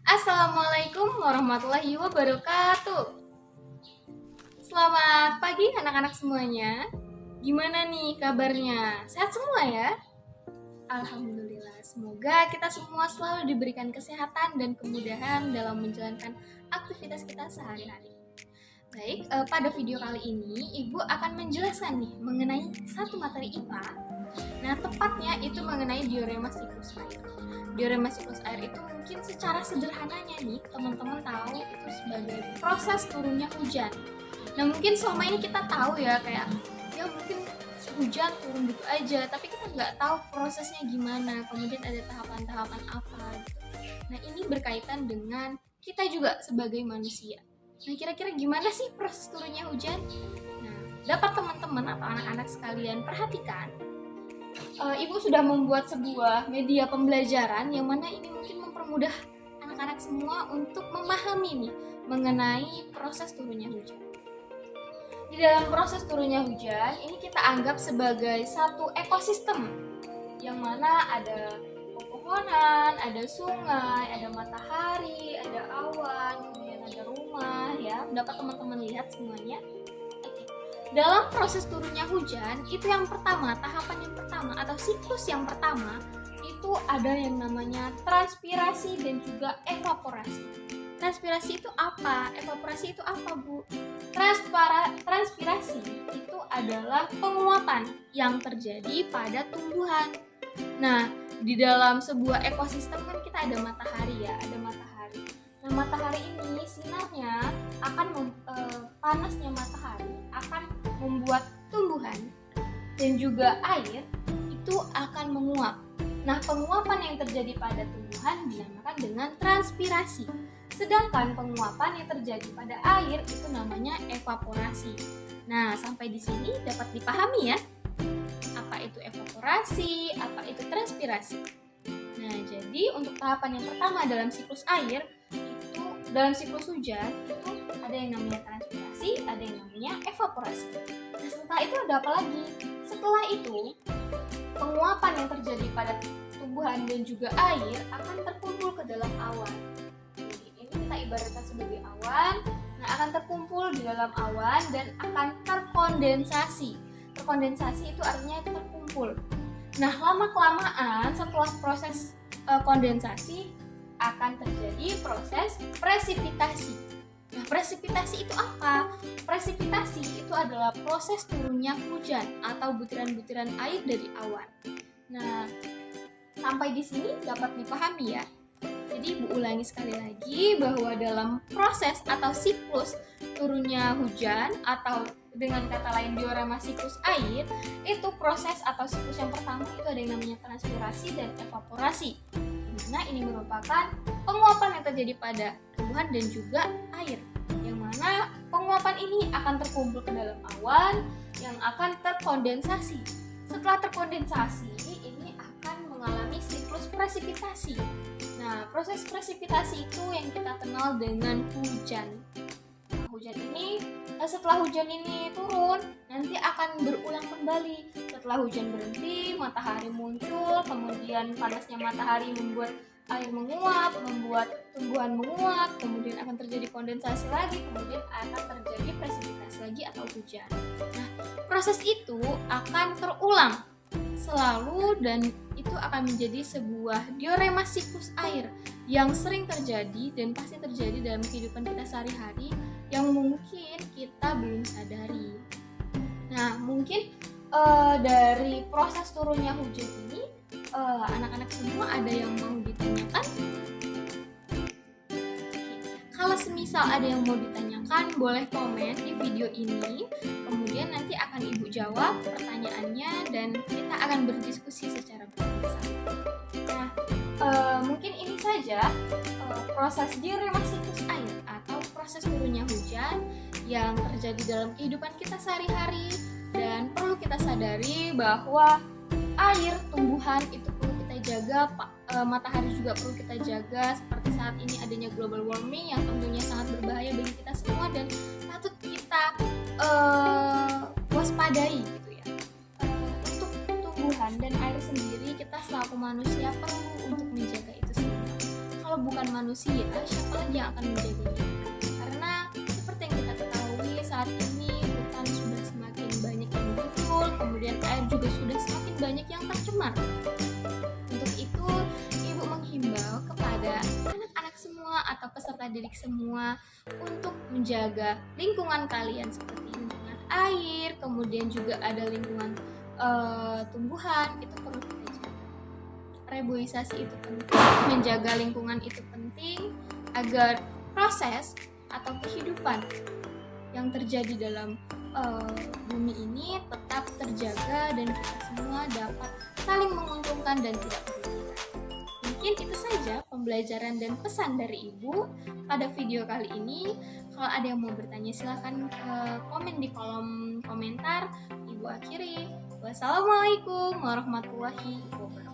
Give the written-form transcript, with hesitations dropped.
Assalamualaikum warahmatullahi wabarakatuh. Selamat pagi anak-anak semuanya. Gimana nih kabarnya? Sehat semua ya? Alhamdulillah. Semoga kita semua selalu diberikan kesehatan dan kemudahan dalam menjalankan aktivitas kita sehari-hari. Baik, pada video kali ini Ibu akan menjelaskan nih mengenai satu materi IPA. Nah, tepatnya itu mengenai diorema siklus air. Diorema siklus air itu mungkin secara sederhananya nih teman-teman tahu itu sebagai proses turunnya hujan. Nah, mungkin selama ini kita tahu ya kayak ya mungkin hujan turun gitu aja, tapi kita nggak tahu prosesnya gimana, kemudian ada tahapan-tahapan apa gitu. Nah, ini berkaitan dengan kita juga sebagai manusia. Nah, kira-kira gimana sih proses turunnya hujan? Nah, dapat teman-teman atau anak-anak sekalian perhatikan, Ibu sudah membuat sebuah media pembelajaran yang mana ini mungkin mempermudah anak-anak semua untuk memahami nih mengenai proses turunnya hujan. Di dalam proses turunnya hujan, ini kita anggap sebagai satu ekosistem yang mana ada pepohonan, ada sungai, ada matahari, ada awan, kemudian ada rumah ya. Dapat teman-teman lihat semuanya. Dalam proses turunnya hujan, itu yang pertama, tahapan yang pertama atau siklus yang pertama itu ada yang namanya transpirasi dan juga evaporasi. Transpirasi itu apa? Evaporasi itu apa, Bu? Transpirasi itu adalah penguapan yang terjadi pada tumbuhan. Nah, di dalam sebuah ekosistem kan kita ada matahari ya, ada matahari. Nah, matahari ini sinarnya akan panasnya matahari akan membuat tumbuhan dan juga air itu akan menguap. Nah, penguapan yang terjadi pada tumbuhan dinamakan dengan transpirasi. Sedangkan penguapan yang terjadi pada air itu namanya evaporasi. Nah, sampai di sini dapat dipahami ya. Apa itu evaporasi, apa itu transpirasi. Nah, jadi untuk tahapan yang pertama dalam siklus air, itu dalam siklus hujan, itu ada yang namanya transpirasi, ada yang namanya evaporasi. Nah, setelah itu ada apa lagi? Setelah itu, penguapan yang terjadi pada tumbuhan dan juga air akan terkumpul ke dalam awan. Jadi, ini kita ibaratkan sebagai awan, nah akan terkumpul di dalam awan dan akan terkondensasi. Terkondensasi itu artinya terkumpul. Nah, lama-kelamaan setelah proses kondensasi akan terjadi proses presipitasi. Nah, presipitasi itu apa? Presipitasi itu adalah proses turunnya hujan atau butiran-butiran air dari awan. Nah, sampai di sini dapat dipahami ya. Jadi Ibu ulangi sekali lagi bahwa dalam proses atau siklus turunnya hujan atau dengan kata lain diorama siklus air, itu proses atau siklus yang pertama itu ada yang namanya transpirasi dan evaporasi. Dimana ini merupakan penguapan yang terjadi pada tumbuhan dan juga air. Yang mana penguapan ini akan terkumpul ke dalam awan yang akan terkondensasi. Setelah terkondensasi, ini akan mengalami siklus presipitasi. Nah, proses presipitasi itu yang kita kenal dengan hujan. Nah, setelah hujan ini turun, nanti akan berulang kembali. Setelah hujan berhenti, matahari muncul, kemudian panasnya matahari membuat air menguap, membuat tumbuhan menguap, kemudian akan terjadi kondensasi lagi, kemudian akan terjadi presipitasi lagi atau hujan. Nah, proses itu akan terulang selalu dan itu akan menjadi sebuah diorema siklus air yang sering terjadi dan pasti terjadi dalam kehidupan kita sehari-hari yang mungkin kita belum sadari. Nah, mungkin dari proses turunnya hujan ini anak-anak semua ada yang mau ditanyakan? Kalau semisal ada yang mau ditanyakan, boleh komen di video ini. Kemudian nanti akan Ibu jawab pertanyaannya dan kita akan berdiskusi secara bersama. Nah, mungkin ini saja proses diorema siklus air atau proses turunnya hujan yang terjadi dalam kehidupan kita sehari-hari dan perlu kita sadari bahwa air, tumbuhan itu perlu kita jaga, matahari juga perlu kita jaga. Seperti saat ini adanya global warming yang tentunya sangat berbahaya bagi kita semua dan patut kita waspadai gitu ya. Untuk tumbuhan dan air sendiri kita selaku manusia perlu untuk menjaga itu semua. Kalau kalau bukan manusia, siapa lagi yang akan menjaganya? Karena seperti yang kita ketahui saat ini hutan sudah semakin banyak yang gundul, kemudian air juga sudah semakin banyak yang tercemar. Untuk itu, Ibu menghimbau kepada anak-anak semua atau peserta didik semua untuk menjaga lingkungan kalian seperti lingkungan air, kemudian juga ada lingkungan tumbuhan, itu perlu kita jaga. Reboisasi itu penting, menjaga lingkungan itu penting agar proses atau kehidupan yang terjadi dalam bumi ini tetap terjaga dan kita semua dapat saling menguntungkan dan tidak merugikan. Mungkin itu saja pembelajaran dan pesan dari Ibu pada video kali ini. Kalau ada yang mau bertanya silahkan komen di kolom komentar. Ibu akhiri. Wassalamualaikum warahmatullahi wabarakatuh.